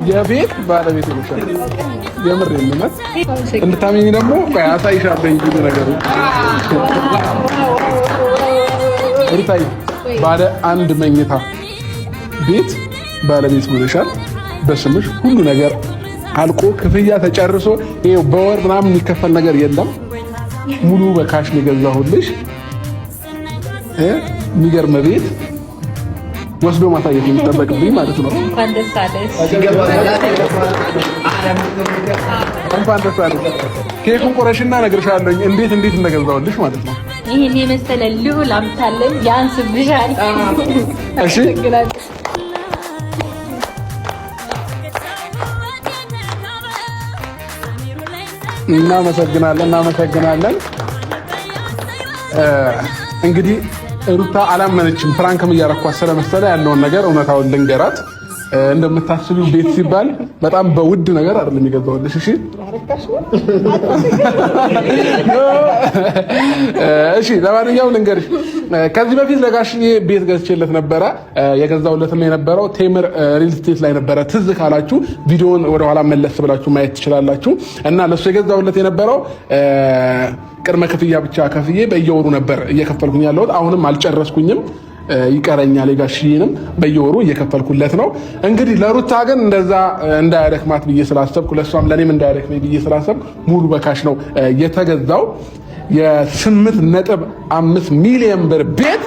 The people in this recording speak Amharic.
የቤት ባለቤት ይሉሻል። የምር የምመት እንድታመኝ ደግሞ ያሳይሻለሁ ብዙ ነገሮች። ሩታዬ ባለ አንድ መኝታ ቤት ባለቤት ሆነሻል። በስምሽ ሁሉ ነገር አልቆ ክፍያ ተጨርሶ ይሄው በወር ምናምን የሚከፈል ነገር የለም። ሙሉ በካሽ ነው የገዛሁልሽ። የሚገርም ቤት ወስዶ ማሳየት የሚጠበቅብኝ ማለት ነው። እንኳን ደስ አለሽ። እንኳን ደስ አለሽ። ኬኩን ቆረሽና እነግርሻለሁ እንዴት እንደገዛሁልሽ ማለት ነው። ይሄን የመሰለ ልዑል አምታለን ያንስብሻል። እሺ እናመሰግናለን። እንግዲህ ሩታ አላመነችም። ፍራንክም እያረኳት ስለመሰለ ያለውን ነገር እውነታውን ልንገራት። እንደምታስቢው ቤት ሲባል በጣም በውድ ነገር አይደለም የገዛሁልሽ። እሺ እሺ፣ ለማንኛውም ልንገርሽ፣ ከዚህ በፊት ለጋሽዬ ቤት ገዝቼለት ነበረ። የገዛሁለትም የነበረው ቴምር ሪል ስቴት ላይ ነበረ። ትዝ ካላችሁ ቪዲዮውን ወደኋላ መለስ ብላችሁ ማየት ትችላላችሁ። እና ለሱ የገዛሁለት የነበረው ቅድመ ክፍያ ብቻ ከፍዬ በየወሩ ነበር እየከፈልኩኝ ያለሁት። አሁንም አልጨረስኩኝም፣ ይቀረኛል። የጋሽዬንም በየወሩ እየከፈልኩለት ነው። እንግዲህ ለሩታ ግን እንደዛ እንዳያደክማት ብዬ ስላሰብኩ፣ ለሷም ለኔም እንዳያደክመኝ ብዬ ስላሰብኩ ሙሉ በካሽ ነው የተገዛው። የ8.5 ሚሊዮን ብር ቤት